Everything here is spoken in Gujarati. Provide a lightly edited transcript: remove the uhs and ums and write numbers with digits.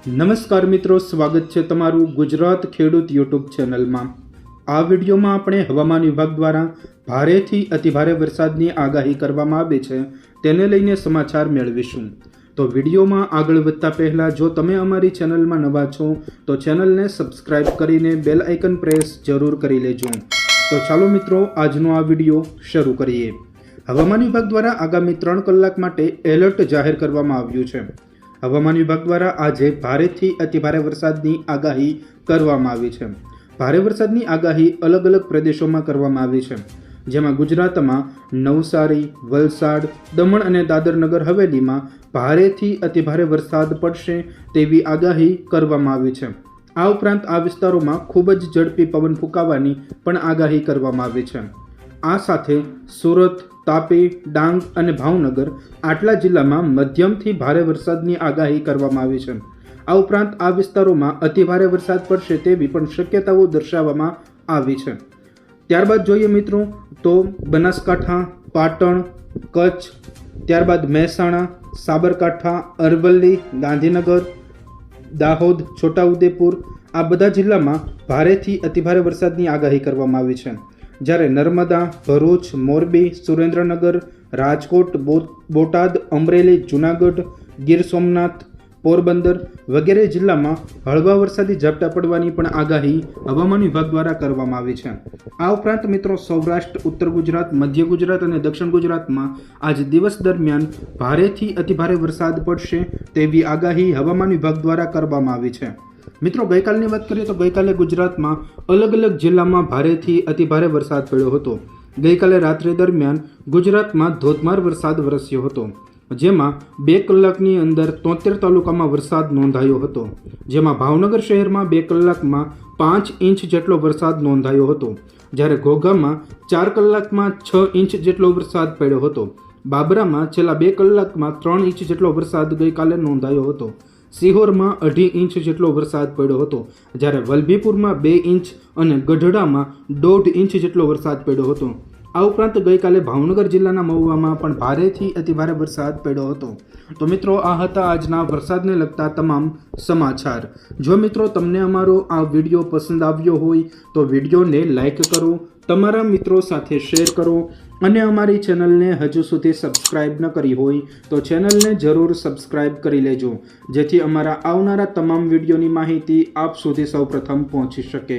નમસ્કાર મિત્રો, સ્વાગત છે તમારું ગુજરાત ખેડૂત યુટ્યુબ ચેનલમાં। આ વિડીયોમાં આપણે હવામાન વિભાગ દ્વારા ભારેથી અતિભારે વરસાદની આગાહી કરવામાં આવી છે તેને લઈને સમાચાર મેળવીશું। તો વિડીયોમાં આગળ વધતા પહેલાં જો તમે અમારી ચેનલમાં નવા છો તો ચેનલને સબસ્ક્રાઇબ કરીને બેલ આઇકન પ્રેસ જરૂર કરી લેજો। તો ચાલો મિત્રો, આજનો આ વિડીયો શરૂ કરીએ। હવામાન વિભાગ દ્વારા આગામી 3 કલાક માટે એલર્ટ જાહેર કરવામાં આવ્યું છે। હવામાન વિભાગ દ્વારા આજે ભારેથી અતિભારે વરસાદની આગાહી કરવામાં આવી છે। ભારે વરસાદની આગાહી અલગ અલગ પ્રદેશોમાં કરવામાં આવી છે, જેમાં ગુજરાતમાં નવસારી, વલસાડ, દમણ અને દાદર નગર હવેલીમાં ભારેથી અતિભારે વરસાદ પડશે તેવી આગાહી કરવામાં આવી છે। આ ઉપરાંત આ વિસ્તારોમાં ખૂબ જ ઝડપી પવન ફૂંકાવાની પણ આગાહી કરવામાં આવી છે। આ સાથે સુરત, તાપી, ડાંગ અને ભાવનગર આટલા જિલ્લામાં મધ્યમથી ભારે વરસાદની આગાહી કરવામાં આવી છે। આ ઉપરાંત આ વિસ્તારોમાં અતિભારે વરસાદ પડશે તેવી પણ શક્યતાઓ દર્શાવવામાં આવી છે। ત્યારબાદ જોઈએ મિત્રો તો બનાસકાંઠા, પાટણ, કચ્છ, ત્યારબાદ મહેસાણા, સાબરકાંઠા, અરવલ્લી, ગાંધીનગર, દાહોદ, છોટાઉદેપુર આ બધા જિલ્લામાં ભારેથી અતિભારે વરસાદની આગાહી કરવામાં આવી છે। જ્યારે નર્મદા, ભરૂચ, મોરબી, સુરેન્દ્રનગર, રાજકોટ, બોટાદ, અમરેલી, જૂનાગઢ, ગીર સોમનાથ, પોરબંદર વગેરે જિલ્લામાં હળવા વરસાદી ઝાપટા પડવાની પણ આગાહી હવામાન વિભાગ દ્વારા કરવામાં આવી છે। આ ઉપરાંત મિત્રો સૌરાષ્ટ્ર, ઉત્તર ગુજરાત, મધ્ય ગુજરાત અને દક્ષિણ ગુજરાતમાં આજ દિવસ દરમિયાન ભારેથી અતિભારે વરસાદ પડશે તેવી આગાહી હવામાન વિભાગ દ્વારા કરવામાં આવી છે। મિત્રો ગઈકાલની વાત કરીએ તો ગઈકાલે ગુજરાતમાં અલગ અલગ જિલ્લામાં ભારેથી અતિભારે વરસાદ પડ્યો હતો। ગઈકાલે રાત્રે દરમિયાન ગુજરાતમાં ધોધમાર વરસાદ વરસ્યો હતો, જેમાં 2 કલાકની અંદર 73 તાલુકામાં વરસાદ નોંધાયો હતો, જેમાં ભાવનગર શહેરમાં 2 કલાકમાં 5 ઇંચ જેટલો વરસાદ નોંધાયો હતો, જ્યારે ઘોઘામાં 4 કલાકમાં 6 ઇંચ જેટલો વરસાદ પડ્યો હતો। બાબરામાં છેલ્લા 2 કલાકમાં 3 ઇંચ જેટલો વરસાદ ગઈકાલે નોંધાયો હતો। સિહોરમાં 2.5 ઇંચ જેટલો વરસાદ પડ્યો હતો, જ્યારે વલભીપુરમાં 2 ઇંચ અને ગઢડામાં 1.5 ઇંચ જેટલો વરસાદ પડ્યો હતો। આ ઉપરાંત ગઈકાલે ભાવનગર જિલ્લાના મહુવામાં પણ ભારેથી અતિભારે વરસાદ પડ્યો હતો। તો મિત્રો આ હતા આજના વરસાદને લગતા તમામ સમાચાર। જો મિત્રો તમને અમારો આ વિડીયો પસંદ આવ્યો હોય તો વિડીયોને લાઈક કરો, તમારા મિત્રો સાથે શેર કરો અને અમારી ચેનલને હજુ સુધી સબસ્ક્રાઇબ ન કરી હોય તો ચેનલને જરૂર સબસ્ક્રાઇબ કરી લેજો, જેથી અમારા આવનારા તમામ વિડીયોની માહિતી આપ સુધી સૌપ્રથમ પહોંચી શકે।